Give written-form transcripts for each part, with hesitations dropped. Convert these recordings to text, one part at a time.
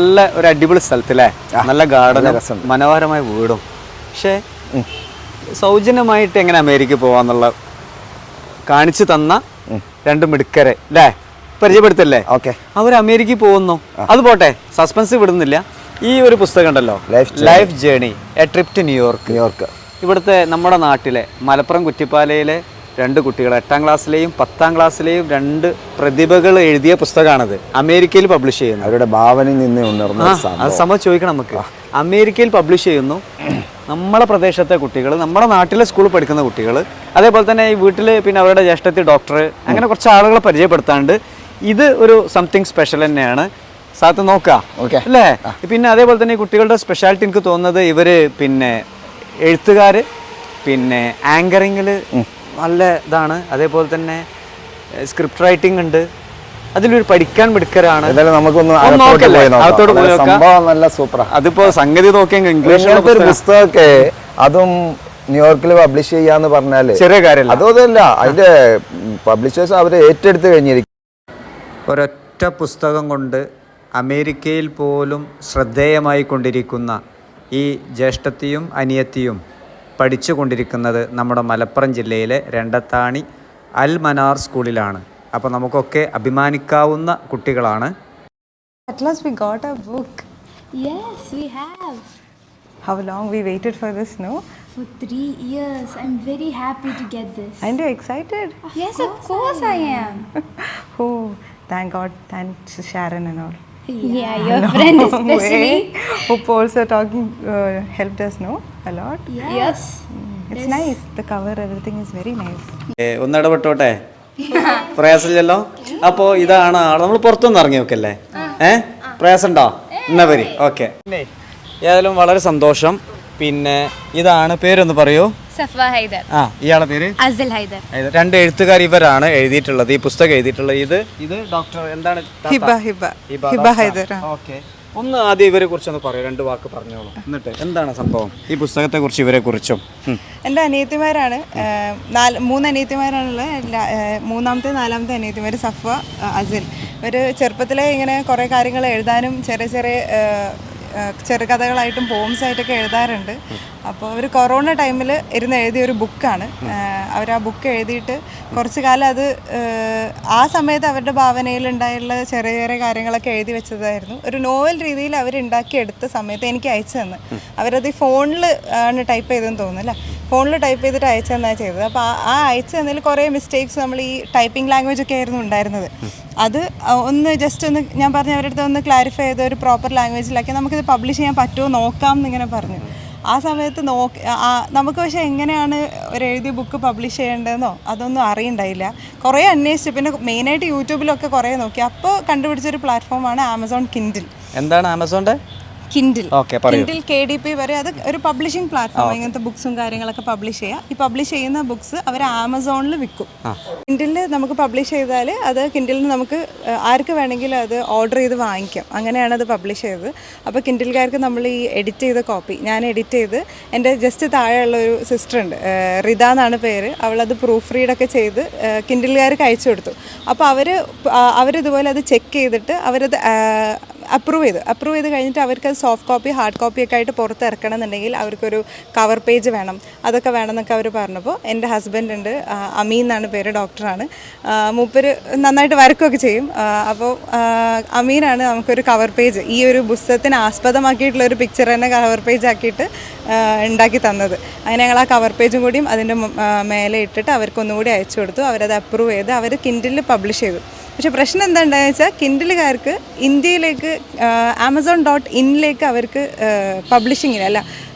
നല്ല ഒരു അടിപൊളി സ്ഥലത്തില്ലേ, നല്ല ഗാർഡനും മനോഹരമായ വീടും. പക്ഷേ സൗജന്യമായിട്ട് എങ്ങനെ അമേരിക്ക പോവാന്നുള്ള കാണിച്ചു തന്ന രണ്ട് മിടുക്കരെ അല്ലേ, പരിചയപ്പെടുത്തല്ലേ? ഓക്കെ. അവർ അമേരിക്കയിൽ പോകുന്നു. അത് പോട്ടെ, സസ്പെൻസ് വിടുന്നില്ല. ഈ ഒരു പുസ്തകം ഉണ്ടല്ലോ, life journey a trip to New York. ഇവിടുത്തെ നമ്മുടെ നാട്ടിലെ മലപ്പുറം കുറ്റിപ്പാലയിലെ രണ്ട് കുട്ടികൾ 8ാം ക്ലാസ്സിലെയും 10ാം ക്ലാസ്സിലെയും രണ്ട് പ്രതിഭകൾ എഴുതിയ പുസ്തകമാണത്. അമേരിക്കയിൽ പബ്ലിഷ് ചെയ്യുന്നു. അവരുടെ ഭാവനയിൽ നിന്ന് ഉണർന്ന അത് സംഭവം ചോദിക്കണം നമുക്ക്. അമേരിക്കയിൽ പബ്ലിഷ് ചെയ്യുന്നു. നമ്മളെ പ്രദേശത്തെ കുട്ടികൾ, നമ്മുടെ നാട്ടിലെ സ്കൂളിൽ പഠിക്കുന്ന കുട്ടികൾ, അതേപോലെ തന്നെ ഈ വീട്ടിൽ പിന്നെ അവരുടെ ജ്യേഷ്ഠത്തി ഡോക്ടർ, അങ്ങനെ കുറച്ച് ആളുകളെ പരിചയപ്പെടുത്താണ്ട് ഇത് ഒരു സംതിങ് സ്പെഷ്യൽ തന്നെയാണ്. സാത്ത് നോക്കാം അല്ലേ? പിന്നെ അതേപോലെ തന്നെ ഈ കുട്ടികളുടെ സ്പെഷ്യാലിറ്റി എനിക്ക് തോന്നുന്നത് ഇവര് പിന്നെ എഴുത്തുകാര്, പിന്നെ ആങ്കറിങ്ങിൽ നല്ല ഇതാണ്, അതേപോലെ തന്നെ സ്ക്രിപ്റ്റ് റൈറ്റിംഗ് ഉണ്ട്, അതിലൊരു പഠിക്കാൻ മിടുക്കരാണ്. അതിപ്പോ സംഗതി നോക്കിയെങ്കിൽ ഇംഗ്ലീഷ് പുസ്തകമൊക്കെ അതും ന്യൂയോർക്കിൽ പബ്ലിഷ് ചെയ്യാന്ന് പറഞ്ഞാല് ചെറിയ കാര്യമല്ല. അതല്ല, അതിന്റെ പബ്ലിഷേഴ്സ് അവരെ ഏറ്റെടുത്ത് കഴിഞ്ഞിരിക്കും. ഒരൊറ്റ പുസ്തകം കൊണ്ട് അമേരിക്കയിൽ പോലും ശ്രദ്ധേയമായി കൊണ്ടിരിക്കുന്ന ഈ ജ്യേഷ്ഠത്തിയും അനിയത്തിയും പഠിച്ചു കൊണ്ടിരിക്കുന്നത് നമ്മുടെ മലപ്പുറം ജില്ലയിലെ രണ്ടത്താണി അൽ മനാർ സ്കൂളിലാണ്. അപ്പോൾ നമുക്കൊക്കെ അഭിമാനിക്കാവുന്ന കുട്ടികളാണ്. At last we got a book. Yes, we have. How long we waited for this, no? For 3 years. I'm very happy to get this. And you excited? Yes, of course I am. Oh, thank God. Thanks Sharon and all. Yeah, your friend especially. Hope also helped us, no? A lot. Yes. It's nice. The cover, everything is very nice. ഒന്നിടപെട്ടോട്ടെ, പ്രയാസമില്ലല്ലോ. അപ്പോൾ ഇതാണ് ആള്. നമ്മൾ പുറത്തുനിന്ന് ഇറങ്ങി നോക്കല്ലേ? പ്രയാസം ഉണ്ടോ? എന്നാ വരി. ഓക്കെ. ഏതായാലും വളരെ സന്തോഷം. പിന്നെ ഇതാണ്, പേരൊന്ന് പറയൂ. സഫ്വ ഹൈദർ. ഇയാളുടെ പേര് അസൽ ഹൈദർ. രണ്ട് എഴുത്തുകാർ ഇവരാണ് എഴുതിയിട്ടുള്ളത്, ഈ പുസ്തകം എഴുതിയിട്ടുള്ളത്. ഇത് ഡോക്ടർ എന്താണ്? ഹിബ ഹൈദർ. ഓക്കെ. ഒന്ന് ആദ്യം ഇവരെ കുറിച്ചൊന്ന് പറയൂ, 2 വാക്ക് പറഞ്ഞോളൂ. എന്നിട്ട് എന്താണ് സംഭവം, ഈ പുസ്തകത്തെ കുറിച്ച് ഇവരെ കുറിച്ചും. എൻ്റെ അനിയത്തിമാരാണ്, 3 അനിയത്തിമാരാണുള്ളത്. 3ാമത്തെ 4ാമത്തെ അനിയത്തിമാർ സഫ്വ, അസിൽ. ഇവർ ചെറുപ്പത്തിലെ ഇങ്ങനെ കുറേ കാര്യങ്ങൾ എഴുതാനും ചെറിയ ചെറുകഥകളായിട്ടും പോംസായിട്ടൊക്കെ എഴുതാറുണ്ട്. അപ്പോൾ അവർ കൊറോണ ടൈമിൽ ഇരുന്ന് എഴുതിയൊരു ബുക്കാണ്. അവർ ആ ബുക്ക് എഴുതിയിട്ട് കുറച്ച് കാലം അത് ആ സമയത്ത് അവരുടെ ഭാവനയിലുണ്ടായുള്ള ചെറിയ കാര്യങ്ങളൊക്കെ എഴുതി വെച്ചതായിരുന്നു. ഒരു നോവൽ രീതിയിൽ അവരുണ്ടാക്കിയെടുത്ത സമയത്ത് എനിക്ക് അയച്ചു തന്നു. അവരത് ഫോണിൽ ആണ് ടൈപ്പ് ചെയ്തതെന്ന് തോന്നുന്നു, ഫോണിൽ ടൈപ്പ് ചെയ്തിട്ട് അയച്ചു തന്നാണ് ചെയ്തത്. അപ്പോൾ ആ അയച്ചു തന്നതിൽ കുറേ മിസ്റ്റേക്സ്, നമ്മൾ ഈ ടൈപ്പിംഗ് ലാംഗ്വേജ് ഒക്കെ ആയിരുന്നു ഉണ്ടായിരുന്നത്. അത് ജസ്റ്റ് ഒന്ന് ഞാൻ പറഞ്ഞ അവരുടെ അടുത്ത് ഒന്ന് ക്ലാരിഫൈ ചെയ്ത് ഒരു പ്രോപ്പർ ലാംഗ്വേജിലാക്കി നമുക്കിത് പബ്ലിഷ് ചെയ്യാൻ പറ്റുമോ നോക്കാം എന്നിങ്ങനെ പറഞ്ഞു. ആ സമയത്ത് നമുക്ക് പക്ഷേ എങ്ങനെയാണ് ഒരു എഴുതിയ ബുക്ക് പബ്ലിഷ് ചെയ്യേണ്ടതെന്നോ അതൊന്നും അറിയണ്ടായില്ല. കുറേ അന്വേഷിച്ചു, പിന്നെ മെയിനായിട്ട് യൂട്യൂബിലൊക്കെ കുറേ നോക്കി. അപ്പോൾ കണ്ടുപിടിച്ചൊരു പ്ലാറ്റ്ഫോമാണ് ആമസോൺ കിൻഡിൽ. എന്താണ് ആമസോണിൻ്റെ കിൻഡിൽ? കിൻഡിൽ KDP വരെ അത് ഒരു പബ്ലിഷിംഗ് പ്ലാറ്റ്ഫോം. ഇങ്ങനത്തെ ബുക്സും കാര്യങ്ങളൊക്കെ പബ്ലിഷ് ചെയ്യാം. ഈ പബ്ലിഷ് ചെയ്യുന്ന ബുക്സ് അവർ ആമസോണിൽ വിൽക്കും. കിൻഡിൽ നമുക്ക് പബ്ലിഷ് ചെയ്താൽ അത് കിൻഡിലിൽ നിന്ന് നമുക്ക് ആർക്ക് വേണമെങ്കിലും അത് ഓർഡർ ചെയ്ത് വാങ്ങിക്കാം. അങ്ങനെയാണ് അത് പബ്ലിഷ് ചെയ്തത്. അപ്പോൾ കിൻഡിൽകാർക്ക് നമ്മൾ ഈ എഡിറ്റ് ചെയ്ത കോപ്പി ഞാൻ എഡിറ്റ് ചെയ്ത് എൻ്റെ ജസ്റ്റ് താഴെയുള്ള ഒരു സിസ്റ്റർ ഉണ്ട്, റിത എന്നാണ് പേര്. അവളത് പ്രൂഫ് റീഡൊക്കെ ചെയ്ത് കിൻഡിൽകാർക്ക് അയച്ചു കൊടുത്തു. അപ്പോൾ അവരിതുപോലെ അത് ചെക്ക് ചെയ്തിട്ട് അവരത് അപ്രൂവ് ചെയ്ത് കഴിഞ്ഞിട്ട് അവർക്കത് സോഫ്റ്റ് കോപ്പി ഹാർഡ് കോപ്പി ഒക്കെ ആയിട്ട് പുറത്ത് ഇറക്കണം എന്നുണ്ടെങ്കിൽ അവർക്കൊരു കവർ പേജ് വേണം, അതൊക്കെ വേണമെന്നൊക്കെ അവർ പറഞ്ഞപ്പോൾ എൻ്റെ ഹസ്ബൻഡ് ഉണ്ട്, അമീൻ എന്നാണ് പേര്, ഡോക്ടറാണ്. മൂപ്പര് നന്നായിട്ട് വരക്കുകയൊക്കെ ചെയ്യും. അപ്പോൾ അമീനാണ് നമുക്കൊരു കവർ പേജ്, ഈ ഒരു പുസ്തകത്തിന് ആസ്പദമാക്കിയിട്ടുള്ള ഒരു പിക്ചർ തന്നെ കവർ പേജ് ആക്കിയിട്ട് ഉണ്ടാക്കി തന്നത്. അങ്ങനെ ഞങ്ങൾ ആ കവർ പേജും കൂടിയും അതിൻ്റെ മേലെ ഇട്ടിട്ട് അവർക്കൊന്നുകൂടി അയച്ചു കൊടുത്തു. അവരത് അപ്രൂവ് ചെയ്ത് അവർ കിൻഡിലിൽ പബ്ലിഷ് ചെയ്തു. പക്ഷേ പ്രശ്നം എന്താണെന്ന് വെച്ചാൽ കിൻഡിലുകാർക്ക് ഇന്ത്യയിലേക്ക് Amazon.in അവർക്ക് പബ്ലിഷിങ്ങിനല്ല,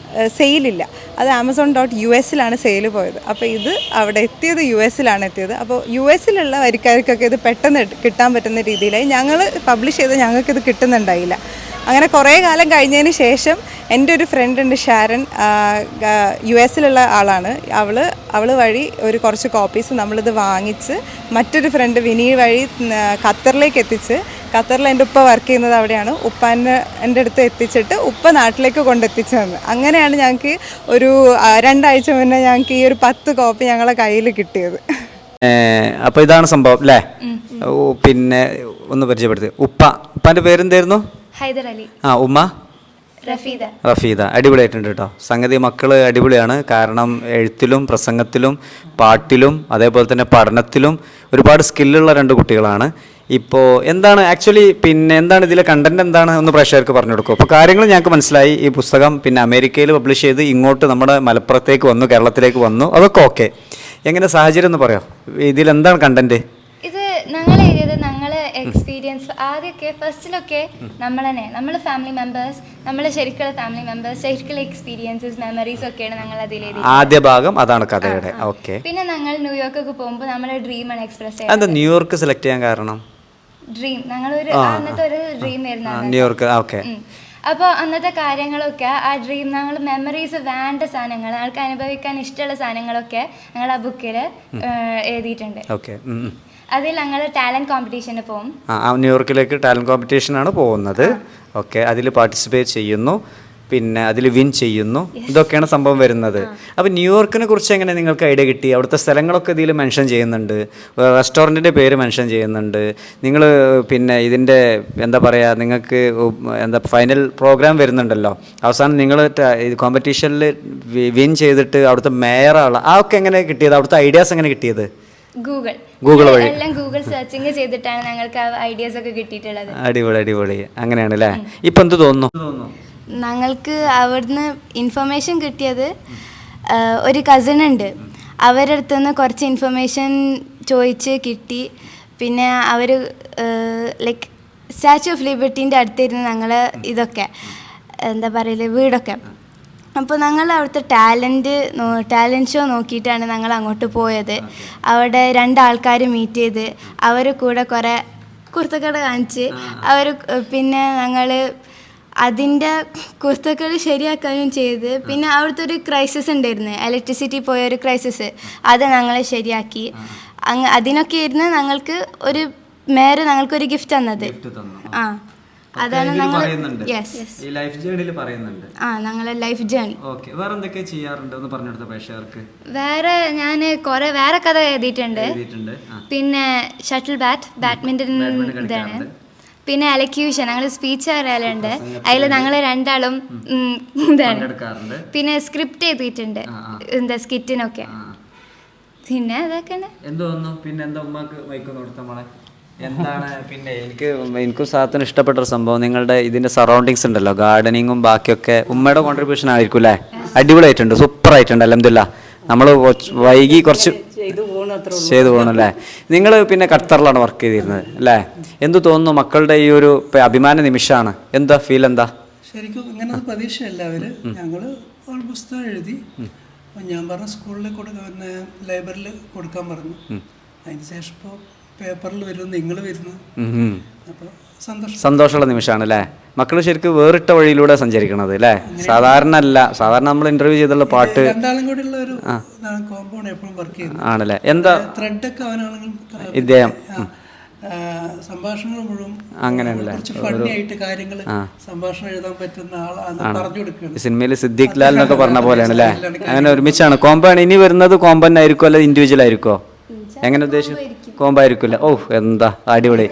സെയിലില്ല. അത് Amazon.US സെയിൽ പോയത്. അപ്പോൾ ഇത് അവിടെ എത്തിയത് US എത്തിയത്. അപ്പോൾ US വരിക്കാർക്കൊക്കെ ഇത് പെട്ടെന്ന് കിട്ടാൻ പറ്റുന്ന രീതിയിലായി. ഞങ്ങൾ പബ്ലിഷ് ചെയ്ത് ഞങ്ങൾക്കിത് കിട്ടുന്നുണ്ടായില്ല. അങ്ങനെ കുറേ കാലം കഴിഞ്ഞതിന് ശേഷം എൻ്റെ ഒരു ഫ്രണ്ട് ഉണ്ട്, ഷാരൻ, US ആളാണ്. അവൾ വഴി കുറച്ച് കോപ്പീസ് നമ്മളിത് വാങ്ങിച്ച് മറ്റൊരു ഫ്രണ്ട് വിനി വഴി ഖത്തറിലേക്ക് എത്തിച്ച്, ഖത്തറിൽ എൻ്റെ ഉപ്പ വർക്ക് ചെയ്യുന്നത് അവിടെയാണ്, എൻ്റെ അടുത്ത് എത്തിച്ചിട്ട് ഉപ്പ നാട്ടിലേക്ക് കൊണ്ടെത്തിച്ചു തന്നു. അങ്ങനെയാണ് ഞങ്ങൾക്ക് ഒരു 2 ആഴ്ച മുന്നേ ഞങ്ങൾക്ക് ഈ ഒരു 10 കോപ്പി ഞങ്ങളെ കയ്യിൽ കിട്ടിയത്. അപ്പോൾ ഇതാണ് സംഭവം അല്ലേ? പിന്നെ ഒന്ന് പരിചയപ്പെടുത്തി. ഉപ്പാൻ്റെ പേരെന്തായിരുന്നു? ഹൈദർ അലി. ഉമ്മ റഫീദ. അടിപൊളിയായിട്ടുണ്ട് കേട്ടോ. സംഗതി മക്കൾ അടിപൊളിയാണ്. കാരണം എഴുത്തിലും പ്രസംഗത്തിലും പാട്ടിലും അതേപോലെ തന്നെ പഠനത്തിലും ഒരുപാട് സ്കില്ലുള്ള 2 കുട്ടികളാണ്. ഇപ്പോൾ എന്താണ് ആക്ച്വലി പിന്നെ എന്താണ് ഇതിലെ കണ്ടന്റ് എന്താണ് ഒന്ന് പ്രേക്ഷകർക്ക് പറഞ്ഞു കൊടുക്കും. അപ്പോൾ കാര്യങ്ങൾ ഞങ്ങൾക്ക് മനസ്സിലായി. ഈ പുസ്തകം പിന്നെ അമേരിക്കയിൽ പബ്ലിഷ് ചെയ്ത് ഇങ്ങോട്ട് നമ്മുടെ മലപ്പുറത്തേക്ക് വന്നു, കേരളത്തിലേക്ക് വന്നു, അതൊക്കെ ഓക്കെ. എങ്ങനെ സാഹചര്യം എന്ന് പറയാം, ഇതിലെന്താണ് കണ്ടന്റ്? ഇത് ഞങ്ങൾ എഴുതിയത് ഞങ്ങളെ എക്സ്പീരിയൻസ്. ആദ്യമൊക്കെ ഫസ്റ്റിലൊക്കെ നമ്മൾ ഫാമിലി മെമ്പേഴ്സ്, നമ്മളെ ശരിക്കുള്ള ഫാമിലി മെമ്പേഴ്സ്, ശരിക്കുള്ള എക്സ്പീരിയൻസസ്, മെമ്മറീസ് ഒക്കെയാണ് ഞങ്ങൾ അതിൽ എഴുതിയത്. ആദ്യ ഭാഗം അതാണ് കഥയുടെ. ഓക്കെ. പിന്നെ ഞങ്ങൾ ന്യൂയോർക്കൊക്കെ പോകുമ്പോൾ നമ്മുടെ ഡ്രീമാണ് എക്സ്പ്രസ് ചെയ്യുന്നത്. എന്താ ന്യൂയോർക്ക് സെലക്ട് ചെയ്യാൻ കാരണം? ഡ്രീം ഞങ്ങളൊരു അന്നത്തെ ഒരു ഡ്രീം ആയിരുന്നു ന്യൂയോർക്ക്. ഓക്കെ. അപ്പോൾ അന്നത്തെ കാര്യങ്ങളൊക്കെ ആ ഡ്രീം, ഞങ്ങൾ മെമ്മറീസ് വേണ്ട സാധനങ്ങൾ, ഞങ്ങൾക്ക് അനുഭവിക്കാൻ ഇഷ്ടമുള്ള സാധനങ്ങളൊക്കെ ഞങ്ങൾ ആ ബുക്കിൽ എഴുതിയിട്ടുണ്ട്. ഓക്കെ. അതിൽ ഞങ്ങൾ ടാലൻറ്റ് കോമ്പറ്റീഷന് പോകും. ന്യൂയോർക്കിലേക്ക് ടാലൻറ്റ് കോമ്പറ്റീഷനാണ് പോകുന്നത്. ഓക്കെ. അതിൽ പാർട്ടിസിപ്പേറ്റ് ചെയ്യുന്നു, പിന്നെ അതിൽ വിൻ ചെയ്യുന്നു, ഇതൊക്കെയാണ് സംഭവം വരുന്നത്. അപ്പോൾ ന്യൂയോർക്കിനെ കുറിച്ച് എങ്ങനെ നിങ്ങൾക്ക് ഐഡിയ കിട്ടി? അവിടുത്തെ സ്ഥലങ്ങളൊക്കെ ഇതിൽ മെൻഷൻ ചെയ്യുന്നുണ്ട്, റെസ്റ്റോറൻറ്റിൻ്റെ പേര് മെൻഷൻ ചെയ്യുന്നുണ്ട്. നിങ്ങൾ പിന്നെ ഇതിൻ്റെ എന്താ പറയുക, നിങ്ങൾക്ക് എന്താ ഫൈനൽ പ്രോഗ്രാം വരുന്നുണ്ടല്ലോ, അവസാനം നിങ്ങൾ കോമ്പറ്റീഷനിൽ വിൻ ചെയ്തിട്ട് അവിടുത്തെ മേയറാണ്. അതൊക്കെ എങ്ങനെ കിട്ടിയത്? അവിടുത്തെ ഐഡിയാസ് എങ്ങനെ കിട്ടിയത്? ഗൂഗിൾ വഴി എല്ലാം ഗൂഗിൾ സെർച്ചിങ് ചെയ്തിട്ടാണ് ഞങ്ങൾക്ക് ആ ഐഡിയാസ് ഒക്കെ കിട്ടിയിട്ടുള്ളത്. അടിപൊളി. അങ്ങനെയാണ് അല്ലേ? ഇപ്പം എന്ത് തോന്നുന്നു? ഞങ്ങൾക്ക് അവിടുന്ന് ഇൻഫർമേഷൻ കിട്ടിയത്, ഒരു കസിൻ ഉണ്ട്, അവരുടെ അടുത്ത് നിന്ന് കുറച്ച് ഇൻഫർമേഷൻ ചോദിച്ച് കിട്ടി. പിന്നെ അവർ ലൈക്ക് സ്റ്റാച്യു ഓഫ് ലിബർട്ടീൻ്റെ അടുത്തിരുന്ന് ഞങ്ങൾ ഇതൊക്കെ എന്താ പറയല് വീടൊക്കെ. അപ്പോൾ ഞങ്ങൾ അവിടുത്തെ ടാലൻറ്റ് ഷോ നോക്കിയിട്ടാണ് ഞങ്ങൾ അങ്ങോട്ട് പോയത്. അവിടെ 2 ആൾക്കാർ മീറ്റ് ചെയ്ത് അവർ കൂടെ കുറേ കുർത്തക്കട കാണിച്ച് അവർ പിന്നെ ഞങ്ങൾ അതിൻ്റെ കുർത്തക്കട ശരിയാക്കാനും ചെയ്ത്. പിന്നെ അവിടുത്തെ ഒരു ക്രൈസിസ് ഉണ്ടായിരുന്നു, ഇലക്ട്രിസിറ്റി പോയൊരു ക്രൈസിസ്, അത് ഞങ്ങൾ ശരിയാക്കി. അതിനൊക്കെ ഇരുന്ന് ഞങ്ങൾക്ക് ഒരു മേയർ ഞങ്ങൾക്കൊരു ഗിഫ്റ്റ് തന്നത്. അതാണ് ഞങ്ങൾ ഞങ്ങളെ ലൈഫ് ജേണി. വേറെ ഞാൻ കുറെ വേറെ കഥ എഴുതിയിട്ടുണ്ട്. പിന്നെ ഷട്ടിൽ ബാഡ്മിന്റൺ ഇതാണ്. പിന്നെ എലക്യൂഷൻ, ഞങ്ങൾ സ്പീച്ച് അറിയാലുണ്ട്, അതിൽ ഞങ്ങൾ 2 ആളും ഇതാണ്. പിന്നെ സ്ക്രിപ്റ്റ് എഴുതിയിട്ടുണ്ട് എന്താ സ്കിറ്റിനൊക്കെ. പിന്നെ അതൊക്കെയാണ്. എന്താണ് പിന്നെ എനിക്കും സാധനം ഇഷ്ടപ്പെട്ടൊരു സംഭവം, നിങ്ങളുടെ ഇതിൻ്റെ സറൗണ്ടിങ്സ് ഉണ്ടല്ലോ, ഗാർഡനിങ്ങും ബാക്കിയൊക്കെ ഉമ്മയുടെ കോൺട്രിബ്യൂഷൻ ആയിരിക്കും അല്ലേ? അടിപൊളിയായിട്ടുണ്ട്, സൂപ്പറായിട്ടുണ്ട്. അൽഹംദുലില്ലാ. നമ്മൾ വൈകി കുറച്ച് ചെയ്തു പോകണല്ലേ? നിങ്ങൾ പിന്നെ ഖത്തറിലാണ് വർക്ക് ചെയ്തിരുന്നത് അല്ലേ? എന്തു തോന്നുന്നു? മക്കളുടെ ഈ ഒരു അഭിമാന നിമിഷമാണ്. എന്താ ഫീൽ? എന്താ ശരിക്കും ഇങ്ങനെ പ്രതീക്ഷയല്ല അവര്. ഞങ്ങള് പുസ്തകം എഴുതി, ഞാൻ പറഞ്ഞ സ്കൂളിൽ പിന്നെ ലൈബ്രറിയിൽ കൊടുക്കാൻ പറഞ്ഞു. അതിനുശേഷം ഇപ്പോൾ പേപ്പറിൽ വരുന്നു, നിങ്ങൾ വരുന്നു. അപ്പോൾ സന്തോഷമുള്ള നിമിഷമാണ് അല്ലേ? മക്കൾ ശരിക്കും വേറിട്ട വഴിയിലൂടെ സഞ്ചരിക്കണത് അല്ലേ? സാധാരണ നമ്മൾ ഇന്റർവ്യൂ ചെയ്തുള്ള പാട്ട് ആണല്ലേ? എന്താ ഇദ്ദേഹം സംഭാഷണങ്ങൾ മുഴുവൻ അങ്ങനെയാണല്ലേ? കാര്യങ്ങൾ സംഭാഷണം എഴുതാൻ പറ്റുന്ന ആളാണ്. സിനിമയിൽ സിദ്ദീഖ് ലാൽ എന്നൊക്കെ പറഞ്ഞ പോലെയാണ് അല്ലേ? അങ്ങനെ ഒരുമിച്ചാണ്. കോമ്പോ ഇനി വരുന്നത് കോമ്പൻ ആയിരിക്കും അല്ലെ ഇൻഡിവിജ്വൽ ആയിരിക്കോ? എങ്ങനെ ഉദ്ദേശിച്ചു? കോമ്പോ ആയിരിക്കില്ല. ഓ എന്താ അടിപൊളി.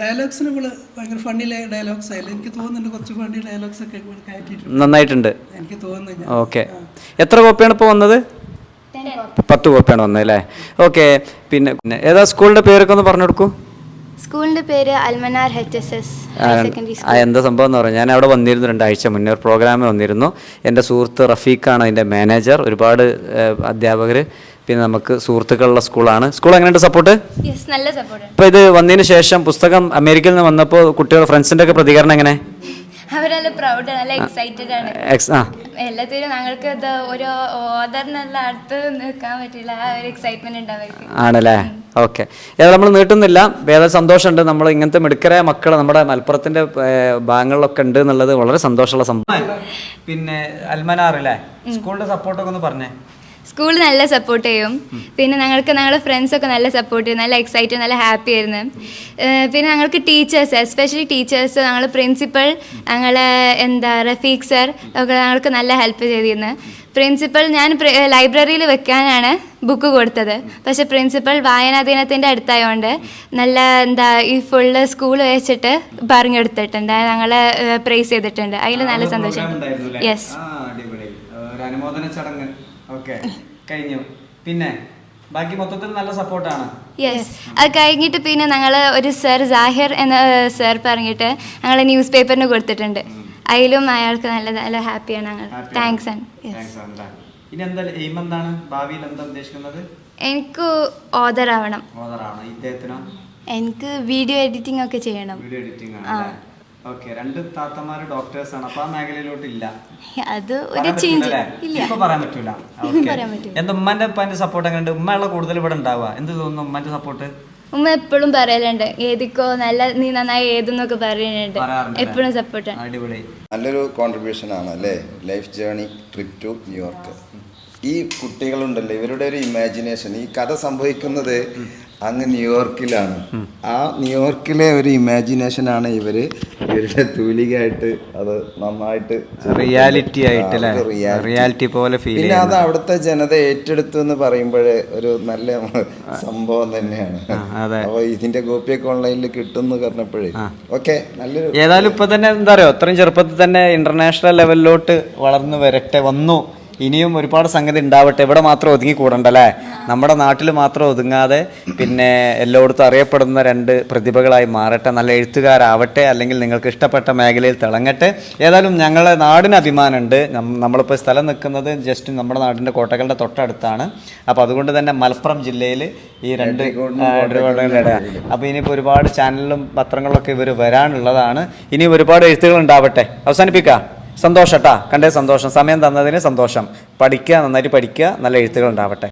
ഡയലോഗ്സിന് ഭയങ്കര ഫണ്ണി ഡയലോഗ്സ് ആയില്ല, എനിക്ക് തോന്നുന്നുണ്ട് കുറച്ച് ഫണ്ണി ഡയലോഗ്സ് ഒക്കെ നന്നായിട്ടുണ്ട് എനിക്ക് തോന്നുന്നു. ഓക്കെ. എത്ര കോപ്പിയാണ് ഇപ്പോൾ വന്നത്? 10 കോപ്പിയാണ് വന്നത് അല്ലേ? ഓക്കെ. പിന്നെ ഏതാ സ്കൂളിന്റെ പേരൊക്കെ ഒന്ന് പറഞ്ഞു കൊടുക്കൂ. സ്കൂളിന്റെ പേര് അൽമനാർ HSS സെക്കൻഡറി സ്കൂൾ. എന്താ സംഭവം എന്ന് പറഞ്ഞാൽ, ഞാൻ അവിടെ വന്നിരുന്നു 2 ആഴ്ച മുന്നേ, ഒരു പ്രോഗ്രാമിൽ വന്നിരുന്നു. എൻ്റെ സുഹൃത്ത് റഫീഖാണ് അതിൻ്റെ മാനേജർ. ഒരുപാട് അധ്യാപകർ, പിന്നെ നമുക്ക് സുഹൃത്തുക്കളുള്ള സ്കൂളാണ്. സ്കൂൾ എങ്ങനെയുണ്ട്? സപ്പോർട്ട്? നല്ല സപ്പോർട്ട്. ഇപ്പോൾ ഇത് വന്നതിന് ശേഷം പുസ്തകം അമേരിക്കയിൽ നിന്ന് വന്നപ്പോൾ കുട്ടികൾ ഫ്രണ്ട്സിൻ്റെ ഒക്കെ പ്രതികരണം എങ്ങനെ? അവരെല്ലാം പ്രൗഡ്, നല്ല എക്സൈറ്റഡ് ആണ്. എല്ലാത്തിനും ഞങ്ങൾക്ക് ഒരു ഓദറിനുള്ള അടുത്ത് നിൽക്കാൻ പറ്റില്ല, ആ ഒരു എക്സൈറ്റ്മെന്റ് ഉണ്ടാവും ആണല്ലേ? ഓക്കെ. ഏതാ നമ്മൾ നീട്ടുന്നില്ല. വേറെ സന്തോഷമുണ്ട്, നമ്മൾ ഇങ്ങനത്തെ മിടുക്കരായ മക്കൾ നമ്മുടെ മലപ്പുറത്തിന്റെ ഭാഗങ്ങളിലൊക്കെ ഉണ്ട് എന്നുള്ളത് വളരെ സന്തോഷമുള്ള സംഭവം. പിന്നെ അൽമനാറില്ലേ, സ്കൂളിന്റെ സപ്പോർട്ടൊക്കെ ഒന്ന് പറഞ്ഞേ. സ്കൂൾ നല്ല സപ്പോർട്ട് ചെയ്യും. പിന്നെ ഞങ്ങളുടെ ഫ്രണ്ട്സൊക്കെ നല്ല സപ്പോർട്ട് ചെയ്യും, നല്ല എക്സൈറ്റഡ്, നല്ല ഹാപ്പി ആയിരുന്നു. പിന്നെ ഞങ്ങൾക്ക് ടീച്ചേഴ്സ്, എസ്പെഷ്യലി ടീച്ചേഴ്സ്, ഞങ്ങൾ പ്രിൻസിപ്പൽ, ഞങ്ങളെ റഫീഖ് സർ ഒക്കെ ഞങ്ങൾക്ക് നല്ല ഹെൽപ്പ് ചെയ്തിരുന്നു. പ്രിൻസിപ്പൽ ഞാൻ ലൈബ്രറിയിൽ വെക്കാനാണ് ബുക്ക് കൊടുത്തത്. പക്ഷെ പ്രിൻസിപ്പൽ വായനാ ദിനത്തിൻ്റെ അടുത്തായതുകൊണ്ട് നല്ല ഈ ഫുള്ള് സ്കൂൾ വെച്ചിട്ട് പറഞ്ഞെടുത്തിട്ടുണ്ട്, ഞങ്ങളെ പ്രൈസ് ചെയ്തിട്ടുണ്ട്. അതിൽ നല്ല സന്തോഷമുണ്ട്. യെസ്, ഒരു അനുമോദന ചടങ്ങ് കഴിഞ്ഞു. പിന്നെ ബാക്കി മൊത്തത്തിൽ നല്ല സപ്പോർട്ടാണ്. യെസ്, അത് കഴിഞ്ഞിട്ട് പിന്നെ ഞങ്ങൾ ഒരു സർ സാഹിർ എന്ന സർ പറഞ്ഞിട്ട് ഞങ്ങൾ ന്യൂസ് പേപ്പറിന് കൊടുത്തിട്ടുണ്ട്. അതിലും അയാൾക്ക് നല്ല നല്ല ഹാപ്പിയാണ് ഞങ്ങൾ. താങ്ക്സ്. ഇനി എന്താ എയിം എന്താണ്, ഭാവിയിൽ എന്താ ഉദ്ദേശിക്കുന്നത്? എനിക്ക് ഓദർ ആവണം. ഇദ്ദേഹത്തിനോ? എനിക്ക് വീഡിയോ എഡിറ്റിംഗ് ഒക്കെ ചെയ്യണം. വീഡിയോ എഡിറ്റിംഗ് ആണ്. ഓക്കെ, രണ്ട് താത്തമാര് ഡോക്ടേഴ്സ് ആണ്. അപ്പൊ ആ മേഖലയിലോട്ട് ഇല്ല, അത് ഒരു ചേഞ്ച് ഇല്ല, പറയാൻ പറ്റൂല. എന്താ ഉമ്മാന്റെ ഉപ്പാന്റെ സപ്പോർട്ട് എങ്ങനെയുണ്ട്? ഉമ്മയുള്ള കൂടുതൽ ഇവിടെ ഉണ്ടാവുക, എന്ത് തോന്നുന്നു ഉമ്മാന്റെ സപ്പോർട്ട്? ഉമ്മ എപ്പോഴും പറയലുണ്ട്, ഏതിക്കോ നല്ല നീ നന്നായി ഏതെന്നൊക്കെ പറയുന്നുണ്ട്, എപ്പോഴും സപ്പോർട്ടാണ്. അടിപൊളി, നല്ലൊരു കോൺട്രിബ്യൂഷൻ ആണ് അല്ലേ life journey trip to New York. ഈ കുട്ടികളുണ്ടല്ലോ, ഇവരുടെ ഒരു ഇമാജിനേഷൻ, ഈ കഥ സംഭവിക്കുന്നത് അങ്ങ് ന്യൂയോർക്കിലാണ്. ആ ന്യൂയോർക്കിലെ ഒരു ഇമാജിനേഷനാണ് ഇവരുടെ തൂലികയായിട്ട് അത് നന്നായിട്ട് റിയാലിറ്റി ആയിട്ട് റിയാലിറ്റി പോലെ ഫീൽ. പിന്നെ അത് അവിടുത്തെ ജനത ഏറ്റെടുത്തു എന്ന് പറയുമ്പോഴേ ഒരു നല്ല സംഭവം തന്നെയാണ്. അപ്പൊ ഇതിന്റെ കോപ്പിയൊക്കെ ഓൺലൈനിൽ കിട്ടുമെന്ന് പറഞ്ഞപ്പോഴേ ഓക്കെ നല്ലൊരു. ഏതായാലും ഇപ്പൊ തന്നെ എന്താ പറയുക, അത്രയും ചെറുപ്പത്തിൽ തന്നെ ഇന്റർനാഷണൽ ലെവലിലോട്ട് വളർന്നു വന്നു. ഇനിയും ഒരുപാട് സംഗതി ഉണ്ടാവട്ടെ. ഇവിടെ മാത്രം ഒതുങ്ങിക്കൂടണ്ടല്ലേ, നമ്മുടെ നാട്ടിൽ മാത്രം ഒതുങ്ങാതെ പിന്നെ എല്ലായിടത്തും അറിയപ്പെടുന്ന രണ്ട് പ്രതിഭകളായി മാറട്ടെ, നല്ല എഴുത്തുകാരാവട്ടെ, അല്ലെങ്കിൽ നിങ്ങൾക്ക് ഇഷ്ടപ്പെട്ട മേഖലയിൽ തിളങ്ങട്ടെ. ഏതായാലും ഞങ്ങളെ നാടിന് അഭിമാനമുണ്ട്. നമ്മളിപ്പോൾ സ്ഥലം നിൽക്കുന്നത് ജസ്റ്റ് നമ്മുടെ നാടിൻ്റെ കോട്ടകളുടെ തൊട്ടടുത്താണ്. അപ്പോൾ അതുകൊണ്ട് തന്നെ മലപ്പുറം ജില്ലയിൽ ഈ രണ്ട് അപ്പോൾ ഇനിയിപ്പോൾ ഒരുപാട് ചാനലിലും പത്രങ്ങളിലൊക്കെ ഇവർ വരാനുള്ളതാണ്. ഇനി ഒരുപാട് എഴുത്തുകൾ ഉണ്ടാവട്ടെ. അവസാനിപ്പിക്കാം. സന്തോഷം കേട്ടാ, കണ്ടേ സന്തോഷം. സമയം തന്നതിന് സന്തോഷം. പഠിക്കുക, നന്നായിട്ട് പഠിക്കുക, നല്ല എഴുത്തുകൾ ഉണ്ടാവട്ടെ.